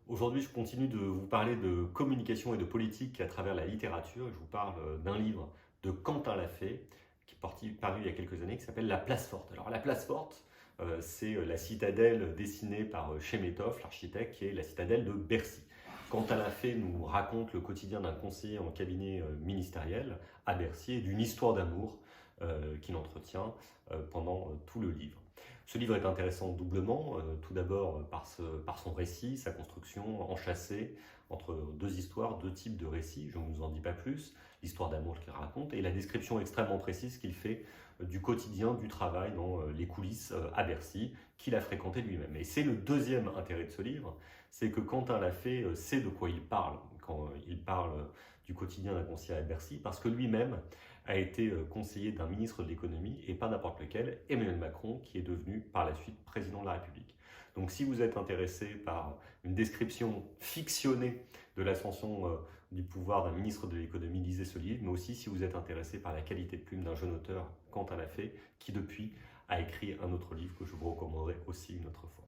Aujourd'hui, je continue de vous parler de communication et de politique à travers la littérature. Je vous parle d'un livre de Quentin Lafay, qui est paru il y a quelques années, qui s'appelle La Place Forte. Alors, La Place Forte, c'est la citadelle dessinée par Chemetov, l'architecte, qui est la citadelle de Bercy. Quentin Lafay nous raconte le quotidien d'un conseiller en cabinet ministériel à Bercy et d'une histoire d'amour qu'il entretient pendant tout le livre. Ce livre est intéressant doublement, tout d'abord par son récit, sa construction enchâssée entre deux histoires, deux types de récits, je ne vous en dis pas plus, l'histoire d'amour qu'il raconte et la description extrêmement précise qu'il fait du quotidien, du travail dans les coulisses à Bercy, qu'il a fréquenté lui-même. Et c'est le deuxième intérêt de ce livre, c'est que Quentin Lafay sait de quoi il parle quand il parle du quotidien d'un conseiller à Bercy, parce que lui-même a été conseiller d'un ministre de l'économie, et pas n'importe lequel, Emmanuel Macron, qui est devenu par la suite président de la République. Donc si vous êtes intéressé par une description fictionnée de l'ascension du pouvoir d'un ministre de l'économie, lisez ce livre, mais aussi si vous êtes intéressé par la qualité de plume d'un jeune auteur, Quentin Lafay, qui depuis a écrit un autre livre que je vous recommanderai aussi une autre fois.